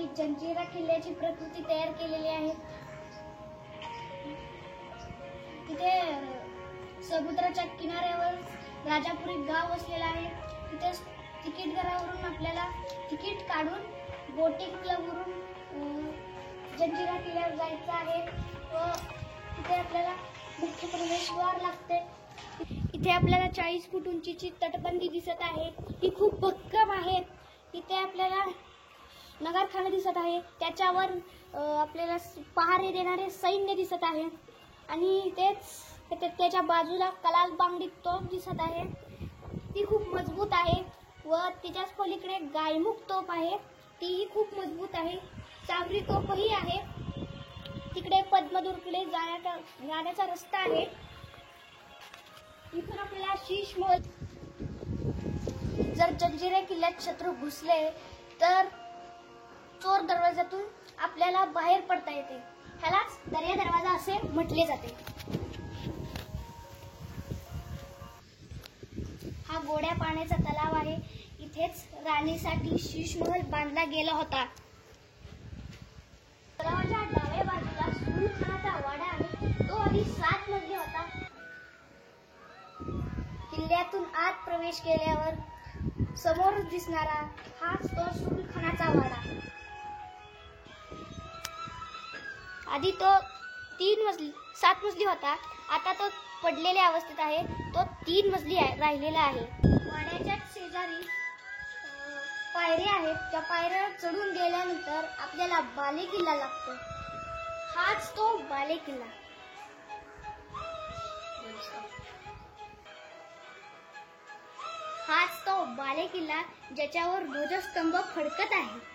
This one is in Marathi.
मी जंजिरा किल्ल्याची प्रतिकृती तयार केलेली आहे। तिथे समुद्राच्या किनाऱ्यावर राजापुरी गाव वसलेला आहे। तिथे तिकीट घरावरून आपल्याला तिकीट काढून बोटिंग क्लबवरून जंजिरा किल्ल्यावर जायचं आहे व तिथे आपल्याला मुख्य प्रवेशद्वार लागते। इथे आपल्याला 40 फूट उंचीची तटबंदी दिसत आहे। ही खूप भक्कम आहे। इथे आपल्याला नगारखाना दिसत आहे, त्याच्यावर आपल्याला पहारे देणारे सैन्य दिसत आहे आणि त्याच्या बाजूला कलाल बांगडी तोफ दिसत आहे। ती खूप मजबूत आहे व तिच्याच पलीकडे गायमुख तोफ आहे, तीही खूप मजबूत आहे। सागरी तोफही आहे। तिकडे पद्मदुर्गकडे जाण्याचा रस्ता आहे। इथून आपल्याला शीश महल, जर जंजिरा किल्ल्यात शत्रू घुसले तर चोर दरवाजातून आपल्याला बाहेर पडता येते। ह्यालाच दर्या दरवाजा असे म्हटले जाते। हा गोड्या पाण्याचा तलाव आहे। इथेच राणीसाठी शीश महल बांधला गेला होता। तलावाच्या डाव्या बाजूला सुलखानाचा वाडा आहे, तो आधी 7 मजली होता। किल्ल्यातून आत प्रवेश केल्यावर समोर दिसणारा हा तो सुलखानाचा वाडा। आधी तो 7 मजली होता, आता तो पडलेल्या अवस्थेत आहे। तो 3 मजली राहिलेला आहे। वाड्याच्या शेजारी पायऱ्या आहेत, त्या पायऱ्या चढून गेल्यानंतर आपल्याला बाले किल्ला लागतो। हाच तो बाले किल्ला। हाच तो बाले किल्ला ज्याच्यावर ध्वजस्तंभ फडकत आहे।